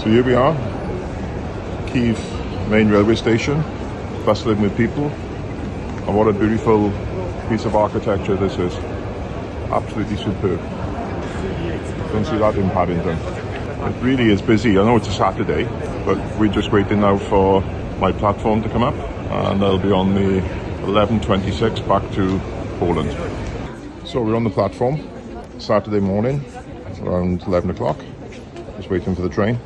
So here we are, Kiev main railway station, bustling with people. And what a beautiful piece of architecture this is. Absolutely superb. Don't see that in Paddington. It really is busy. I know it's a Saturday, but we're just waiting now for my platform to come up, and I'll be on the 11:26 back to Poland. So we're on the platform, Saturday morning, around 11 o'clock. Just waiting for the train.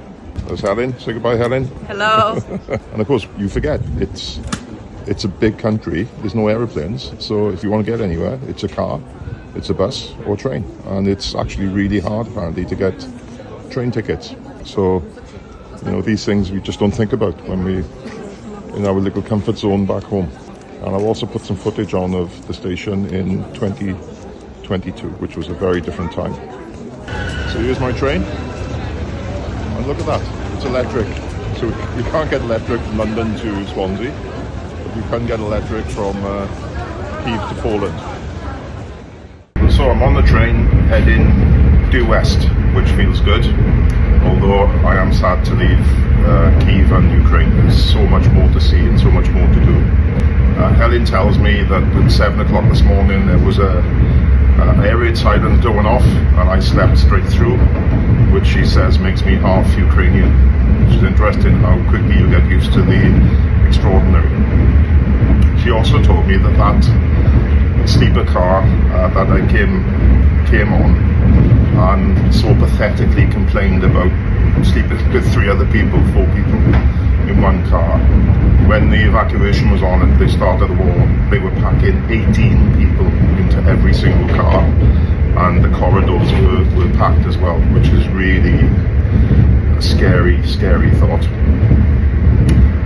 There's Helen. Say goodbye, Helen. Hello. And of course, you forget, it's a big country. There's no aeroplanes. So if you want to get anywhere, it's a car, it's a bus or train. And it's actually really hard, apparently, to get train tickets. So, these things we just don't think about when we're in our little comfort zone back home. And I'll also put some footage on of the station in 2022, which was a very different time. So here's my train. And look at that, it's electric. So you can't get electric from London to Swansea, but you can get electric from Kiev to Poland. So I'm on the train heading due west, which feels good, although I am sad to leave Kiev and Ukraine. There's so much more to see and so much more to do. Helen tells me that at 7 o'clock this morning there was an air raid siren going off, and I slept straight through, which she says makes me half Ukrainian, which is interesting how quickly you get used to the extraordinary. She also told me that sleeper car that I came on and so pathetically complained about sleeping with 4 people in one car. When the evacuation was on and they started the war, they were packing 18 people into every single car, and the corridors were packed as well, which is really a scary thought.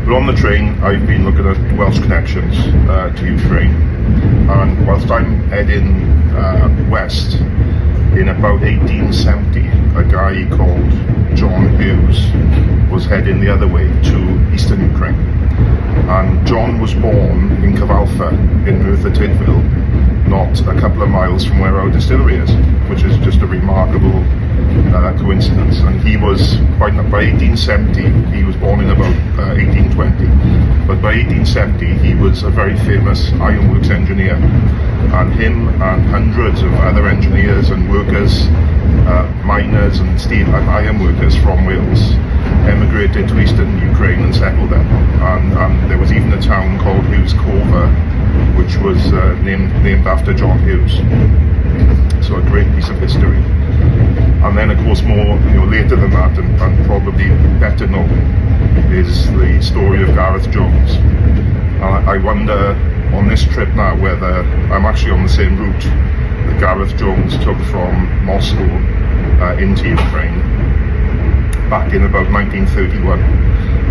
But on the train, I've been looking at Welsh connections to Ukraine, and whilst I'm heading west, in about 1870, a guy called John Hughes was heading the other way to eastern Ukraine. And John was born in Kowalfa in Merthyr Tydfil, not a couple of miles from where our distillery is, which is just a remarkable coincidence. And he was, by 1870, he was born in about 1820, but by 1870 he was a very famous ironworks engineer, and him and hundreds of other engineers and workers, miners and steel and iron workers from Wales emigrated to eastern Ukraine and settled there. And there was even a town called Hughes Cova, which was named after John Hughes. So a great piece of history. And then, of course, more later than that, and probably better known, is the story of Gareth Jones. I wonder on this trip now whether I'm actually on the same route that Gareth Jones took from Moscow into Ukraine back in about 1931.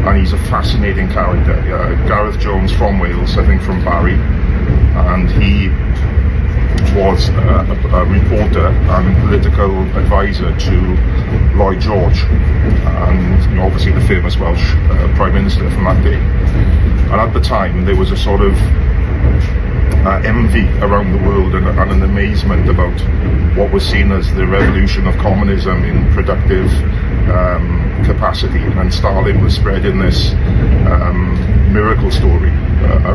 And he's a fascinating character. Gareth Jones from Wales, I think from Barry, and he was a reporter and political advisor to Lloyd George, and obviously the famous Welsh Prime Minister from that day. And at the time there was a sort of envy around the world and an amazement about what was seen as the revolution of communism in productive capacity, and Stalin was spreading this miracle story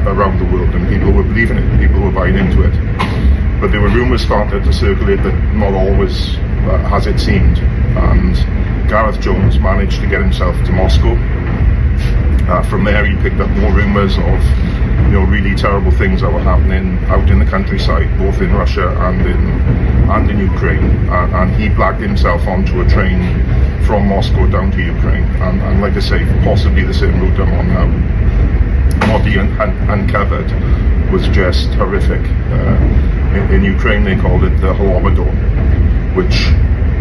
around the world, and people were believing it, people were buying into it. But there were rumours started to circulate that not always as it seemed, and Gareth Jones managed to get himself to Moscow. From there he picked up more rumours of really terrible things that were happening out in the countryside, both in Russia and in Ukraine, and he blagged himself onto a train from Moscow down to Ukraine, and like I say, possibly the same route I'm on now. What he uncovered was just horrific. In Ukraine they called it the Holodomor, which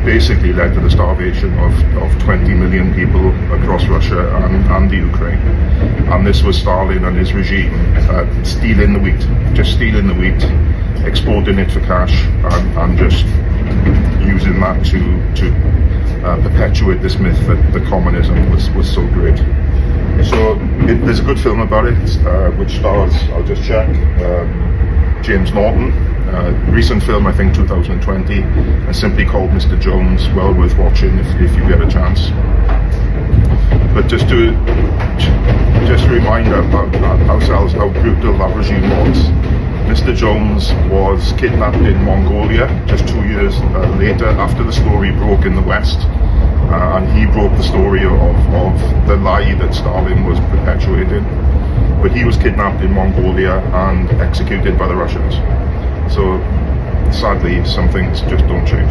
basically led to the starvation of 20 million people across Russia and the Ukraine. And this was Stalin and his regime stealing the wheat, exporting it for cash, and just using that to perpetuate this myth that communism was so great. So there's a good film about it, which stars, I'll just check, James Norton. Recent film, I think 2020, simply called Mr. Jones. Well worth watching if you get a chance. just to remind ourselves how brutal that regime was. Mr. Jones was kidnapped in Mongolia just 2 years later, after the story broke in the West, and he broke the story of the lie that Stalin was perpetuating. But he was kidnapped in Mongolia and executed by the Russians. So sadly, some things just don't change.